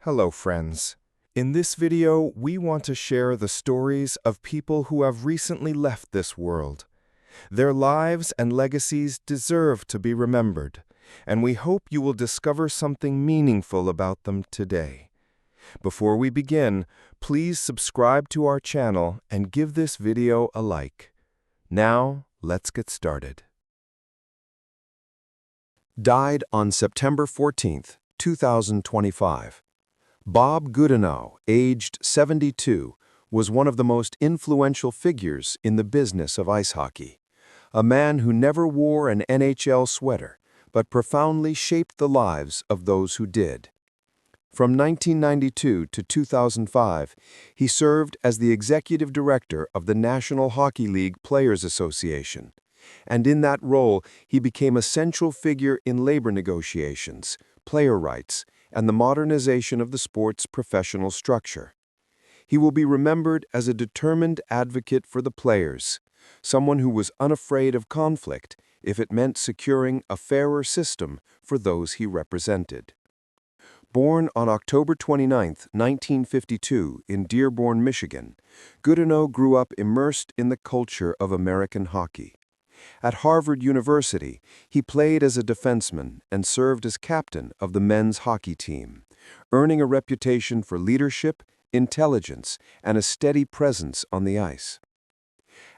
Hello, friends. In this video, we want to share the stories of people who have recently left this world. Their lives and legacies deserve to be remembered, and we hope you will discover something meaningful about them today. Before we begin, please subscribe to our channel and give this video a like. Now, let's get started. Died on September 14, 2025. Bob Goodenow, aged 72, was one of the most influential figures in the business of ice hockey. A man who never wore an NHL sweater, but profoundly shaped the lives of those who did. From 1992 to 2005, he served as the executive director of the National Hockey League Players Association. And in that role, he became a central figure in labor negotiations, player rights, and the modernization of the sport's professional structure. He will be remembered as a determined advocate for the players, someone who was unafraid of conflict if it meant securing a fairer system for those he represented. Born on October 29, 1952, in Dearborn, Michigan, Goodenow grew up immersed in the culture of American hockey. At Harvard University, he played as a defenseman and served as captain of the men's hockey team, earning a reputation for leadership, intelligence, and a steady presence on the ice.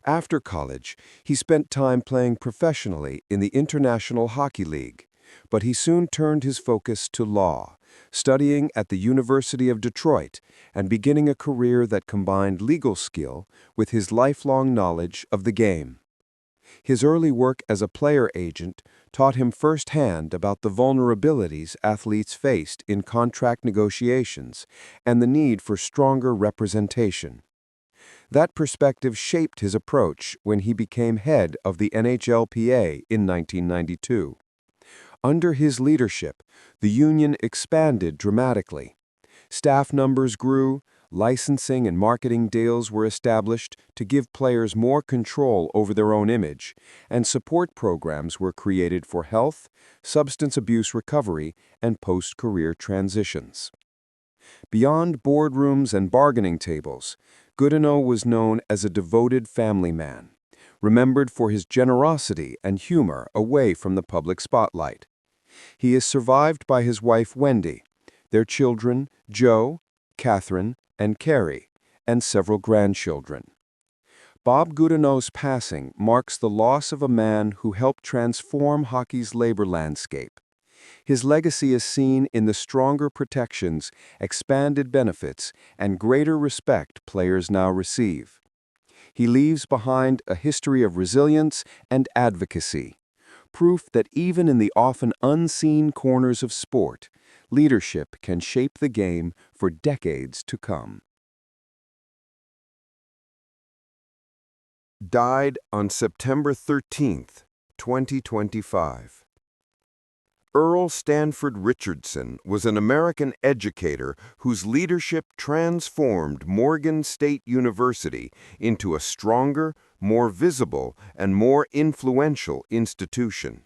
After college, he spent time playing professionally in the International Hockey League, but he soon turned his focus to law, studying at the University of Detroit and beginning a career that combined legal skill with his lifelong knowledge of the game. His early work as a player agent taught him firsthand about the vulnerabilities athletes faced in contract negotiations and the need for stronger representation. That perspective shaped his approach when he became head of the NHLPA in 1992. Under his leadership, the union expanded dramatically. Staff numbers grew, licensing and marketing deals were established to give players more control over their own image, and support programs were created for health, substance abuse recovery, and post-career transitions. Beyond boardrooms and bargaining tables, Goodenow was known as a devoted family man, remembered for his generosity and humor away from the public spotlight. He is survived by his wife Wendy, their children Joe, Catherine, and Carrie, and several grandchildren. Bob Goodenow's passing marks the loss of a man who helped transform hockey's labor landscape. His legacy is seen in the stronger protections, expanded benefits, and greater respect players now receive. He leaves behind a history of resilience and advocacy, proof that even in the often unseen corners of sport, leadership can shape the game for decades to come. Died on September 13, 2025. Earl Stanford Richardson was an American educator whose leadership transformed Morgan State University into a stronger, more visible, and more influential institution.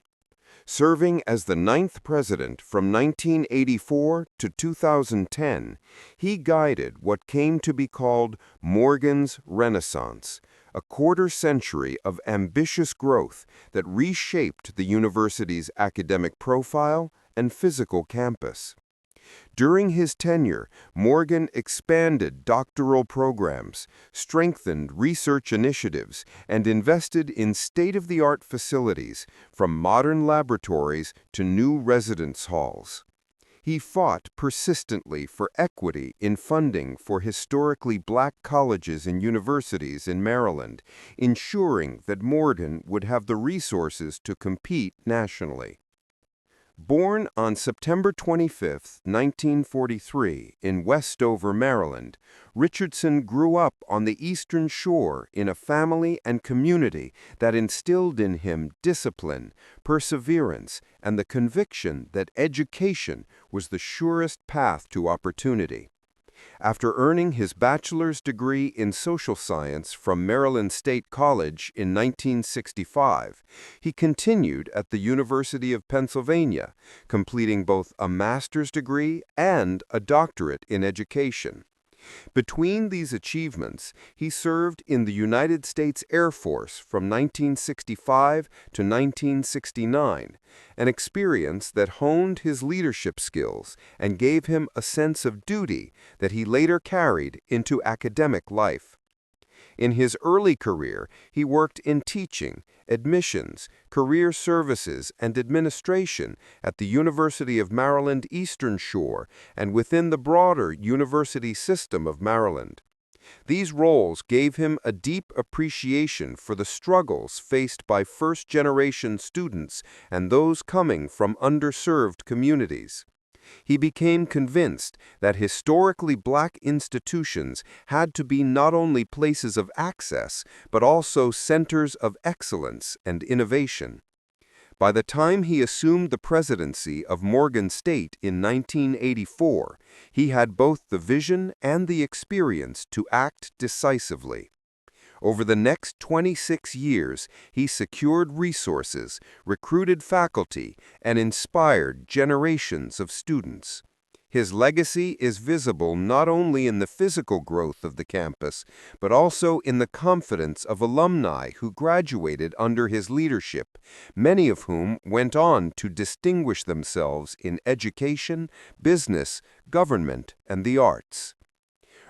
Serving as the 9th president from 1984 to 2010, he guided what came to be called Morgan's Renaissance, a quarter-century of ambitious growth that reshaped the university's academic profile and physical campus. During his tenure, Morgan expanded doctoral programs, strengthened research initiatives, and invested in state-of-the-art facilities, from modern laboratories to new residence halls. He fought persistently for equity in funding for historically black colleges and universities in Maryland, ensuring that Morgan would have the resources to compete nationally. Born on September 25, 1943, in Westover, Maryland, Richardson grew up on the Eastern Shore in a family and community that instilled in him discipline, perseverance, and the conviction that education was the surest path to opportunity. After earning his bachelor's degree in social science from Maryland State College in 1965, he continued at the University of Pennsylvania, completing both a master's degree and a doctorate in education. Between these achievements, he served in the United States Air Force from 1965 to 1969, an experience that honed his leadership skills and gave him a sense of duty that he later carried into academic life. In his early career, he worked in teaching, admissions, career services, and administration at the University of Maryland Eastern Shore and within the broader university system of Maryland. These roles gave him a deep appreciation for the struggles faced by first-generation students and those coming from underserved communities. He became convinced that historically black institutions had to be not only places of access, but also centers of excellence and innovation. By the time he assumed the presidency of Morgan State in 1984, he had both the vision and the experience to act decisively. Over the next 26 years, he secured resources, recruited faculty, and inspired generations of students. His legacy is visible not only in the physical growth of the campus, but also in the confidence of alumni who graduated under his leadership, many of whom went on to distinguish themselves in education, business, government, and the arts.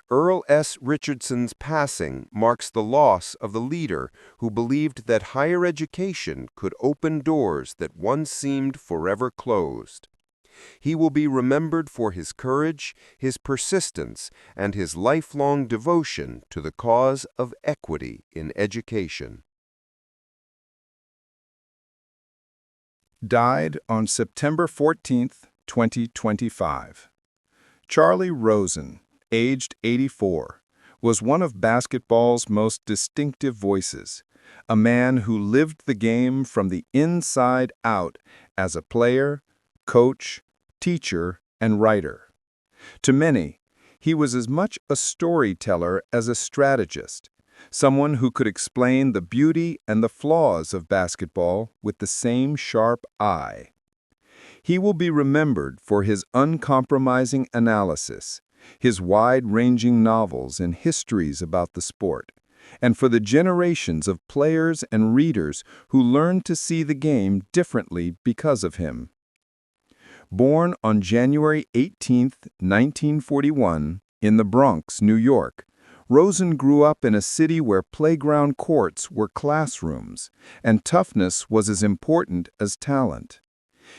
Earl S. Richardson's passing marks the loss of the leader who believed that higher education could open doors that once seemed forever closed. He will be remembered for his courage, his persistence, and his lifelong devotion to the cause of equity in education. Died on September 14, 2025. Charlie Rosen, aged 84, was one of basketball's most distinctive voices, a man who lived the game from the inside out as a player, coach, teacher, and writer. To many, he was as much a storyteller as a strategist, someone who could explain the beauty and the flaws of basketball with the same sharp eye. He will be remembered for his uncompromising analysis, his wide-ranging novels and histories about the sport, and for the generations of players and readers who learned to see the game differently because of him. Born on January 18, 1941, in the Bronx, New York, Rosen grew up in a city where playground courts were classrooms, and toughness was as important as talent.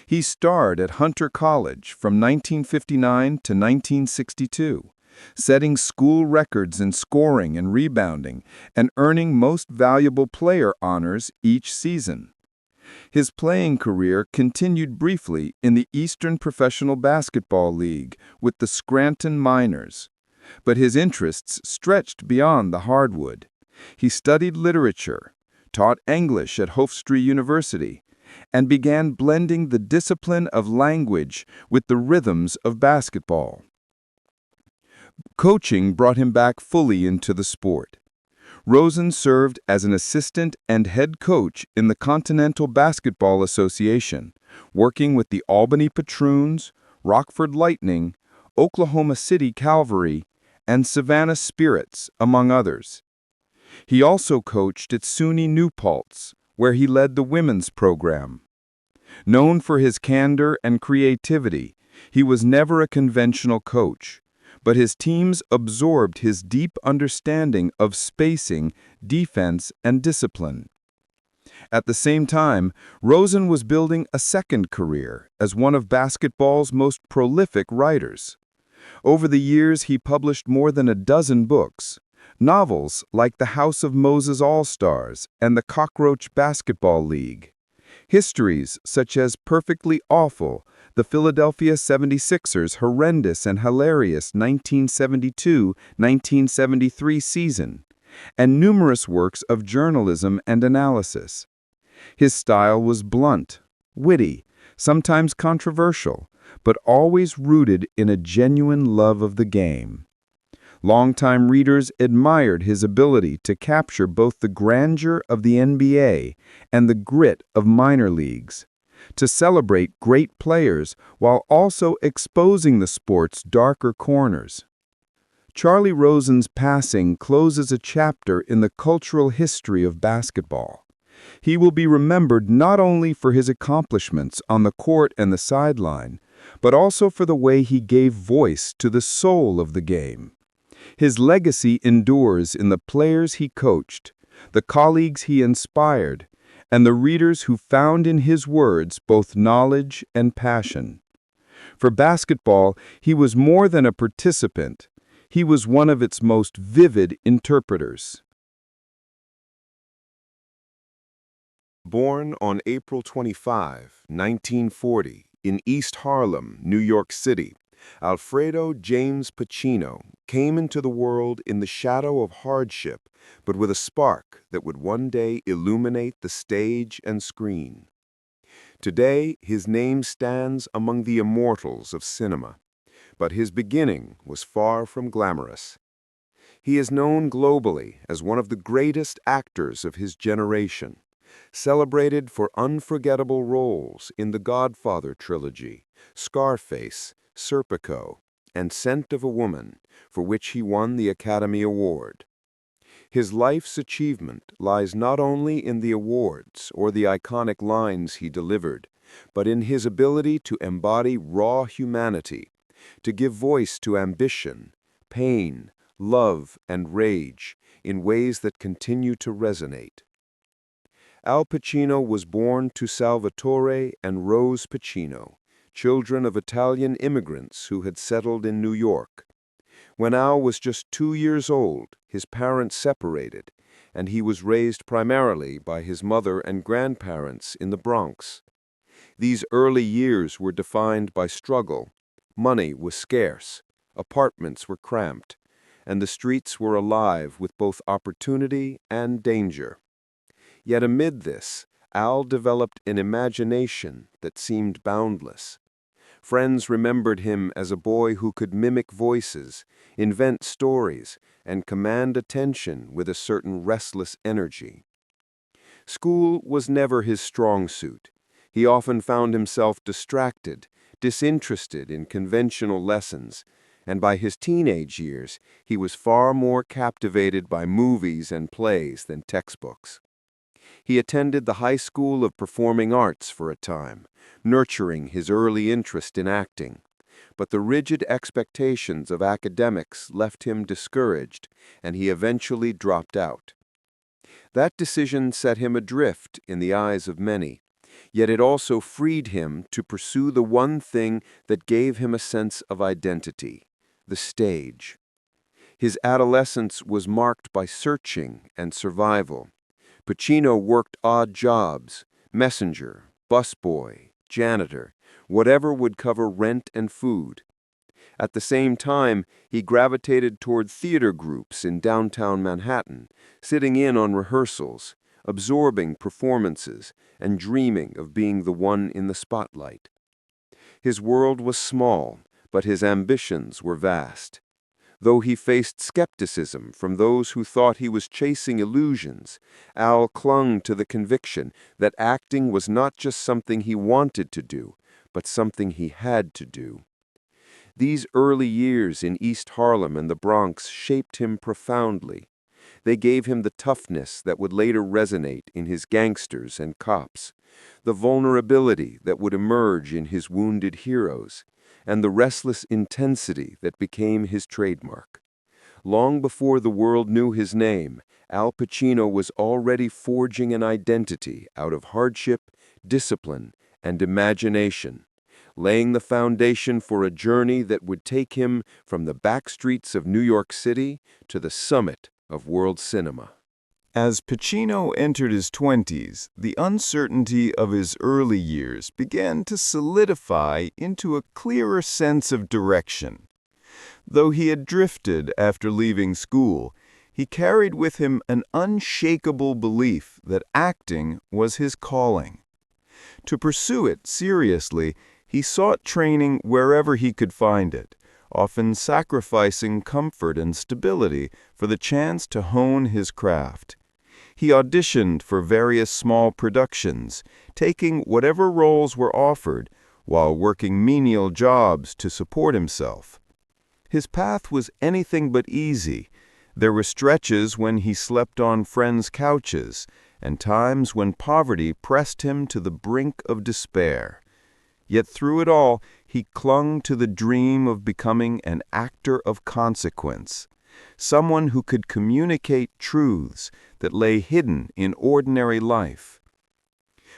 He starred at Hunter College from 1959 to 1962, setting school records in scoring and rebounding, and earning Most Valuable Player honors each season. His playing career continued briefly in the Eastern Professional Basketball League with the Scranton Miners, but his interests stretched beyond the hardwood. He studied literature, taught English at Hofstra University, and began blending the discipline of language with the rhythms of basketball. Coaching brought him back fully into the sport. Rosen served as an assistant and head coach in the Continental Basketball Association, working with the Albany Patroons, Rockford Lightning, Oklahoma City Cavalry, and Savannah Spirits, among others. He also coached at SUNY New Paltz, where he led the women's program. Known for his candor and creativity, he was never a conventional coach, but his teams absorbed his deep understanding of spacing, defense, and discipline. At the same time, Rosen was building a second career as one of basketball's most prolific writers. Over the years, he published more than a dozen books, novels like The House of Moses All-Stars and The Cockroach Basketball League, histories such as Perfectly Awful, the Philadelphia 76ers' horrendous and hilarious 1972-1973 season, and numerous works of journalism and analysis. His style was blunt, witty, sometimes controversial, but always rooted in a genuine love of the game. Longtime readers admired his ability to capture both the grandeur of the NBA and the grit of minor leagues, to celebrate great players while also exposing the sport's darker corners. Charlie Rosen's passing closes a chapter in the cultural history of basketball. He will be remembered not only for his accomplishments on the court and the sideline, but also for the way he gave voice to the soul of the game. His legacy endures in the players he coached, the colleagues he inspired, and the readers who found in his words both knowledge and passion. For basketball, he was more than a participant. He was one of its most vivid interpreters. Born on April 25, 1940, in East Harlem, New York City, Alfredo James Pacino came into the world in the shadow of hardship, but with a spark that would one day illuminate the stage and screen. Today, his name stands among the immortals of cinema, but his beginning was far from glamorous. He is known globally as one of the greatest actors of his generation, celebrated for unforgettable roles in the Godfather trilogy, Scarface, Serpico, and Scent of a Woman, for which he won the Academy Award. His life's achievement lies not only in the awards or the iconic lines he delivered, but in his ability to embody raw humanity, to give voice to ambition, pain, love, and rage in ways that continue to resonate. Al Pacino was born to Salvatore and Rose Pacino, children of Italian immigrants who had settled in New York. When Al was just 2 years old, his parents separated, and he was raised primarily by his mother and grandparents in the Bronx. These early years were defined by struggle. Money was scarce, apartments were cramped, and the streets were alive with both opportunity and danger. Yet amid this, Al developed an imagination that seemed boundless. Friends remembered him as a boy who could mimic voices, invent stories, and command attention with a certain restless energy. School was never his strong suit. He often found himself distracted, disinterested in conventional lessons, and by his teenage years, he was far more captivated by movies and plays than textbooks. He attended the High School of Performing Arts for a time, nurturing his early interest in acting. But the rigid expectations of academics left him discouraged, and he eventually dropped out. That decision set him adrift in the eyes of many, yet it also freed him to pursue the one thing that gave him a sense of identity: the stage. His adolescence was marked by searching and survival. Pacino worked odd jobs: messenger, busboy, janitor, whatever would cover rent and food. At the same time, he gravitated toward theater groups in downtown Manhattan, sitting in on rehearsals, absorbing performances, and dreaming of being the one in the spotlight. His world was small, but his ambitions were vast. Though he faced skepticism from those who thought he was chasing illusions, Al clung to the conviction that acting was not just something he wanted to do, but something he had to do. These early years in East Harlem and the Bronx shaped him profoundly. They gave him the toughness that would later resonate in his gangsters and cops, the vulnerability that would emerge in his wounded heroes, and the restless intensity that became his trademark. Long before the world knew his name, Al Pacino was already forging an identity out of hardship, discipline, and imagination, laying the foundation for a journey that would take him from the backstreets of New York City to the summit of world cinema. As Pacino entered his 20s, the uncertainty of his early years began to solidify into a clearer sense of direction. Though he had drifted after leaving school, he carried with him an unshakable belief that acting was his calling. To pursue it seriously, he sought training wherever he could find it, often sacrificing comfort and stability for the chance to hone his craft. He auditioned for various small productions, taking whatever roles were offered while working menial jobs to support himself. His path was anything but easy. There were stretches when he slept on friends' couches, and times when poverty pressed him to the brink of despair. Yet through it all, he clung to the dream of becoming an actor of consequence, someone who could communicate truths that lay hidden in ordinary life.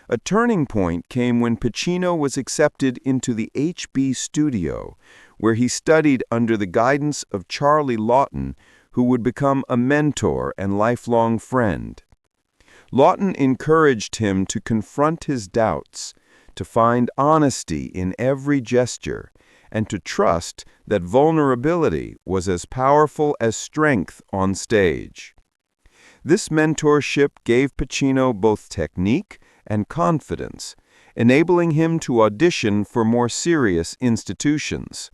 A turning point came when Pacino was accepted into the HB studio, where he studied under the guidance of Charlie Laughton, who would become a mentor and lifelong friend. Laughton encouraged him to confront his doubts, to find honesty in every gesture, and to trust that vulnerability was as powerful as strength on stage. This mentorship gave Pacino both technique and confidence, enabling him to audition for more serious institutions.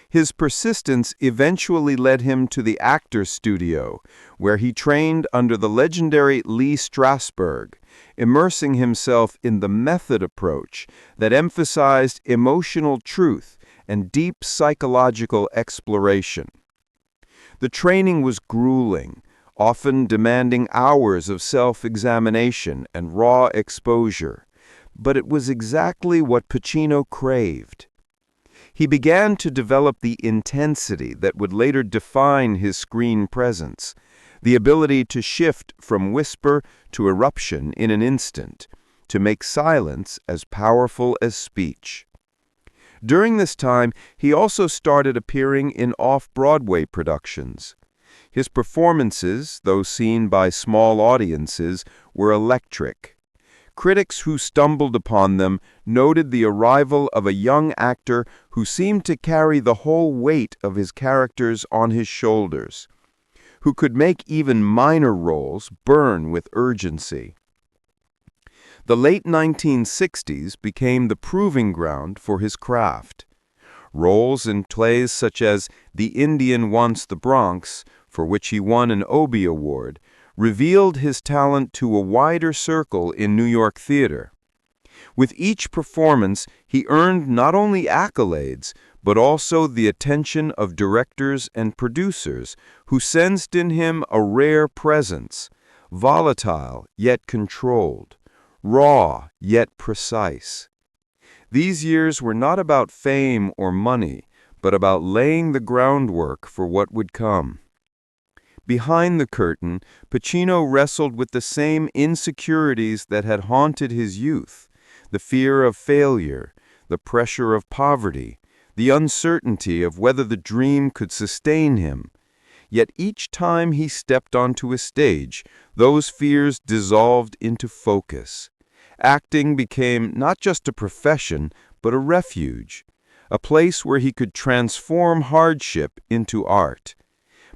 His persistence eventually led him to the Actors Studio, where he trained under the legendary Lee Strasberg, immersing himself in the method approach that emphasized emotional truth and deep psychological exploration. The training was grueling, often demanding hours of self-examination and raw exposure, but it was exactly what Pacino craved. He began to develop the intensity that would later define his screen presence, the ability to shift from whisper to eruption in an instant, to make silence as powerful as speech. During this time, he also started appearing in off-Broadway productions. His performances, though seen by small audiences, were electric. Critics who stumbled upon them noted the arrival of a young actor who seemed to carry the whole weight of his characters on his shoulders, who could make even minor roles burn with urgency. The late 1960s became the proving ground for his craft. Roles in plays such as The Indian Wants the Bronx, for which he won an Obie Award, revealed his talent to a wider circle in New York theater. With each performance, he earned not only accolades, but also the attention of directors and producers who sensed in him a rare presence, volatile yet controlled, raw yet precise. These years were not about fame or money, but about laying the groundwork for what would come. Behind the curtain, Pacino wrestled with the same insecurities that had haunted his youth: the fear of failure, the pressure of poverty, the uncertainty of whether the dream could sustain him. Yet each time he stepped onto a stage, those fears dissolved into focus. Acting became not just a profession, but a refuge, a place where he could transform hardship into art.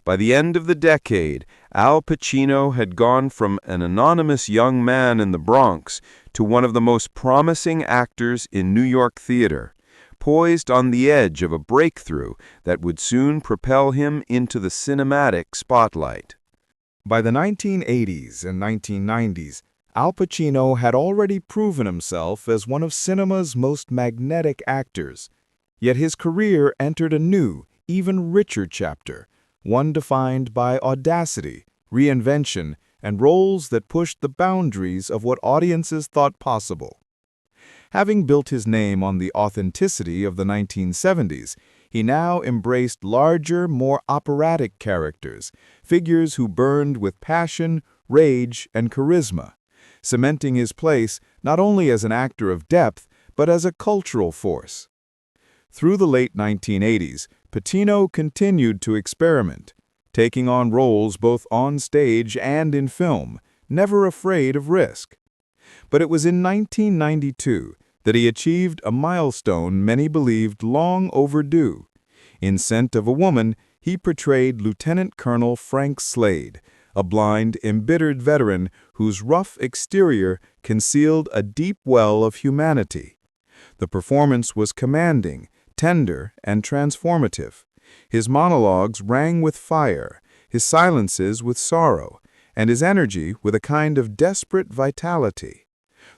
By the end of the decade, Al Pacino had gone from an anonymous young man in the Bronx to one of the most promising actors in New York theater, poised on the edge of a breakthrough that would soon propel him into the cinematic spotlight. By the 1980s and 1990s, Al Pacino had already proven himself as one of cinema's most magnetic actors. Yet his career entered a new, even richer chapter, one defined by audacity, reinvention, and roles that pushed the boundaries of what audiences thought possible. Having built his name on the authenticity of the 1970s, he now embraced larger, more operatic characters, figures who burned with passion, rage, and charisma, cementing his place not only as an actor of depth, but as a cultural force. Through the late 1980s, Pacino continued to experiment, taking on roles both on stage and in film, never afraid of risk. But it was in 1992 that he achieved a milestone many believed long overdue. In Scent of a Woman, he portrayed Lieutenant Colonel Frank Slade, a blind, embittered veteran whose rough exterior concealed a deep well of humanity. The performance was commanding, tender, and transformative. His monologues rang with fire, his silences with sorrow, and his energy with a kind of desperate vitality.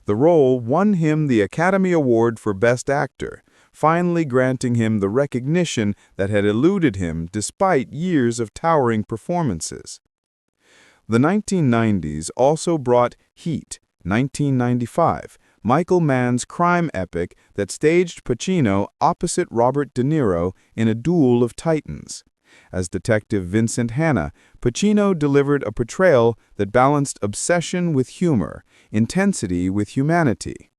The role won him the Academy Award for Best Actor, finally granting him the recognition that had eluded him despite years of towering performances. The 1990s also brought Heat, 1995, Michael Mann's crime epic that staged Pacino opposite Robert De Niro in a duel of titans. As Detective Vincent Hanna, Pacino delivered a portrayal that balanced obsession with humor, intensity with humanity.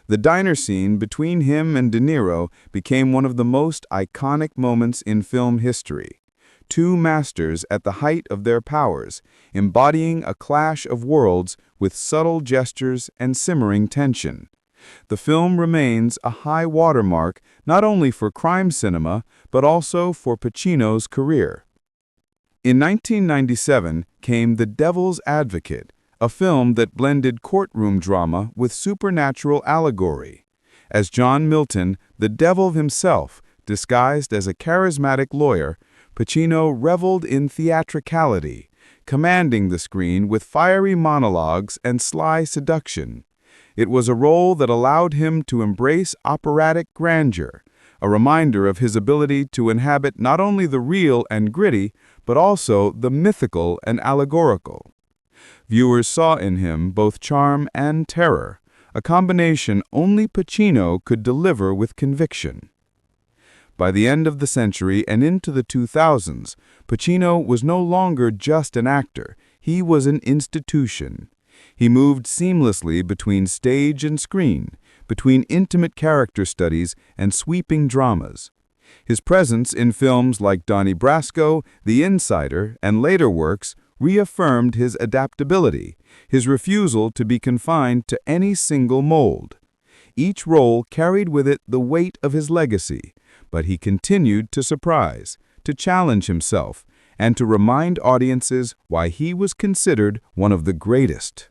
The diner scene between him and De Niro became one of the most iconic moments in film history. Two masters at the height of their powers, embodying a clash of worlds with subtle gestures and simmering tension. The film remains a high watermark not only for crime cinema, but also for Pacino's career. In 1997 came The Devil's Advocate, a film that blended courtroom drama with supernatural allegory. As John Milton, the devil himself, disguised as a charismatic lawyer, Pacino reveled in theatricality, commanding the screen with fiery monologues and sly seduction. It was a role that allowed him to embrace operatic grandeur, a reminder of his ability to inhabit not only the real and gritty, but also the mythical and allegorical. Viewers saw in him both charm and terror, a combination only Pacino could deliver with conviction. By the end of the century and into the 2000s, Pacino was no longer just an actor, he was an institution. He moved seamlessly between stage and screen, between intimate character studies and sweeping dramas. His presence in films like Donnie Brasco, The Insider, and later works reaffirmed his adaptability, his refusal to be confined to any single mold. Each role carried with it the weight of his legacy, but he continued to surprise, to challenge himself, and to remind audiences why he was considered one of the greatest.